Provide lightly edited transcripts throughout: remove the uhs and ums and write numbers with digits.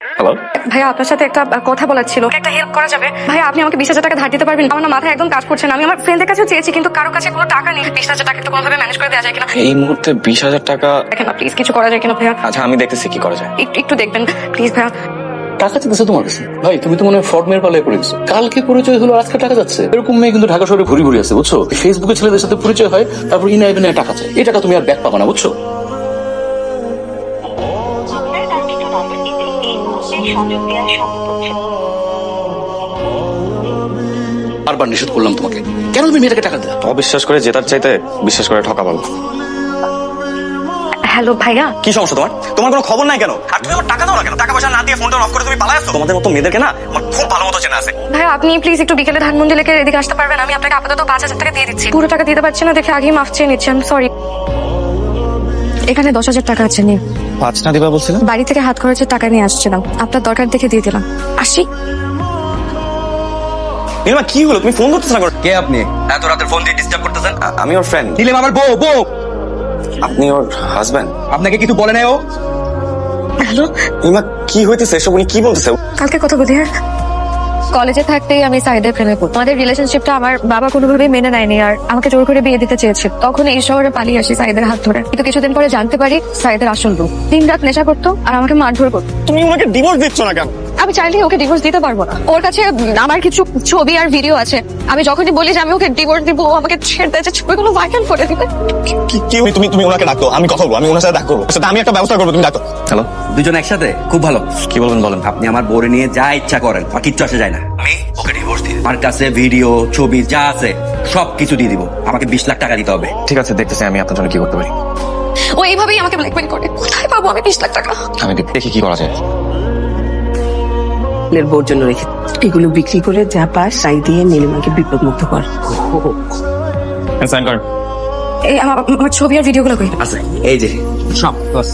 Hello, ভাইয়া আপনার সাথে একটা কথা বলার ছিল, একটা হেল্প করা যাবে? ভাইয়া আপনি আমাকে 20,000 টাকা ধার দিতে পারবেন? আমার না মাথায় একদম কাজ করছে না। আমি আমার ফ্রেন্ডের কাছেও চেয়েছি, কিন্তু কারো কাছে কোনো টাকা নেই। 20,000 টাকা একটু কোনোভাবে ম্যানেজ করে দেওয়া যায় কিনা? এই মুহূর্তে 20,000 টাকা? দেখেন না প্লিজ, কিছু করা যায় কিনা ভাইয়া? আচ্ছা, আমি দেখতেছি কি করা যায়। একটু দেখবেন প্লিজ ভাইয়া। টাকা চাইতেছে তোমার কাছে? ভাই তুমি তো মনে হয় ফ্রড মেয়ের পাল্লায় পড়ে গেছো। কালকে পরিচয় হলো, আজকে টাকা যাচ্ছে। এরকম মেয়ে কিন্তু ঢাকা শহরে ঘুরি ঘুরি আছে, বুঝছো? ফেসবুকে ছেলেদের সাথে পরিচয় হয়, তারপর ইনাইবে টাকা চায়। এই টাকা তুমি আর ব্যাক পাবা না, বুঝছো? বারবার নিষেধ করলাম তোমাকে, কেন তুমি মেয়েটাকে টাকা দিলা? অবিশ্বাস করে জেতার চাইতে বিশ্বাস করে ঠকা ভালো। হ্যালো ভাইয়া। কি সমস্যা তোমার? তোমার কোনো খবর নাই কেন? আর তুমি আমার টাকা দাও না কেন? টাকা পয়সা না দিয়ে ফোনটা অফ করে তুমি পালায় আসছো। তোমাদের মতো মেয়েদেরকে না আমার খুব ভালো মতো চেনা আছে। ভাইয়া আপনি প্লিজ একটু বিকেলে ধানমন্ডি লেকে এদিকে আসতে পারবেন? আমি আপনাকে আপাতত 5,000 টাকা দিয়ে দিচ্ছি। পুরো টাকা দিতে পারছি না দেখে আগেই মাফ চেয়ে নিচ্ছি, আমি সরি। এখানে 10,000 টাকা আছে, নিন। 5 না দিবা বলছিলাম? বাড়ি থেকে হাত খরচের টাকা নিয়ে আসছিলাম, আপনার দরকার দেখে দিয়ে দিলাম। আসি। নীলিমা, কি হলো? তুমি ফোন ধরতেছ না কেন? কে আপনি? এত রাতের ফোন দিয়ে ডিস্টার্ব করতেছেন? আমি ওর ফ্রেন্ড। নীলিমা আমার বউ। আপনি ওর হাজবেন্ড? আপনাকে কিছু বলে নাই ও? হ্যালো, নীলিমা, কি হইতেছে এসব? উনি কি বলতেছে? কালকে কথা বলি। হ্যাঁ, কলেজে থাকতেই আমি সাইদের প্রেমে পড়ি। আমাদের রিলেশনশিপটা আমার বাবা কোনোভাবেই মেনে নেয়নি, আর আমাকে জোর করে বিয়ে দিতে চেয়েছিল। তখন এই শহরে পালিয়ে আসি সাইদের হাত ধরে, কিন্তু কিছুদিন পরে জানতে পারি সাইদের আসল রূপ। দিন রাত নেশা করতো আর আমাকে মারধর করতো। তুমি ওনাকে ডিভোর্স দিচ্ছ না কেন? আমি চাইলেই ওকে ডিভোর্স দিতে পারবো না। ওর কাছে আমার কিছু ছবি আর ভিডিও আছে। আমি যখনই বলি যে আমি ওকে ডিভোর্স দিব, ও আমাকে ছেড়ে দেয়, যে ছবিগুলো ভাইরাল করে দিবে। তুমি ওনাকে ডাকো, আমি কথা বলবো। আমি ওনার সাথে ডাকবো, সাথে আমি একটা ব্যবস্থা করবো, তুমি ডাকো। হ্যালো, দুজন একসাথে? খুব ভালো। কি বলবেন বলেন। আপনি আমার বোরে নিয়ে যা ইচ্ছা করেন, আর কিচ্ছু আসে যায় না। আমি ওকে ডিভোর্স দিই। আমার কাছে ভিডিও, ছবি যা আছে সব কিছু দিয়ে দিব। আমাকে 20 লাখ টাকা দিতে হবে। ঠিক আছে, দেখতেছি আমি আপনার জন্য কি করতে পারি। ও এইভাবেই আমাকে ব্ল্যাকমেল করে। কোথায় পাবো আমি 20 লাখ টাকা? আমি দেখি কি করা যায়। এর বোর জন্য রেখে এগুলো বিক্রি করে যা পাস তাই দিয়ে নীলিমাকে বিপদ মুক্ত কর। সাইন করেন। এই আমার ছবি আর ভিডিওগুলো কই? আছে এই যে সব বাস।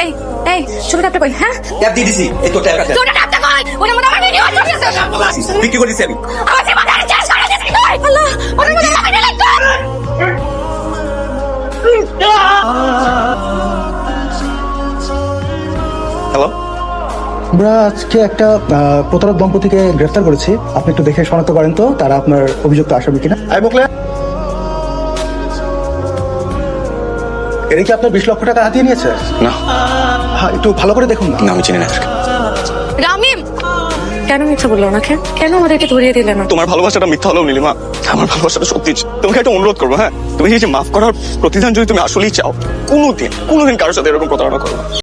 এই এই ছবিটা একটা কই? হ্যাঁ, ট্যাপ দিয়ে দিছি। এই তো ট্যাপ আছে। তোটা ট্যাপটা কই? ওটার মধ্যে আমার ভিডিও আছে। বিক্রি করে দিছি আমি। আমার জীবনে চেঞ্জ করে দিছিস কই? আল্লাহ, ওটার মধ্যে আমার ভিডিও লাগতো। হ্যালো, আমরা আজকে একটা প্রতারক দম্পতিকে গ্রেফতার করেছি। আপনি একটু দেখে শনাক্ত করেন তো তারা আপনার অভিযুক্ত আসামি কিনা। এর কি আপনার 20 লক্ষ টাকা হাতিয়ে নিয়েছে? না। হ্যাঁ, একটু ভালো করে দেখুন না। না, আমি চিনি না। রামিম, কেন মিথ্যা বললো ওনাকে? কেন আমাদেরকে ধরিয়ে দিলে না? তোমার ভালোবাসাটা মিথ্যা হলো নীলিমা, আমার ভালোবাসাটা সত্যি। তোমাকে একটা অনুরোধ করবো, হ্যাঁ, তুমি এই যে মাফ করার প্রতিদান যদি তুমি আসলেই চাও, কোনোদিন কারোর সাথে এরকম প্রতারণা করো না।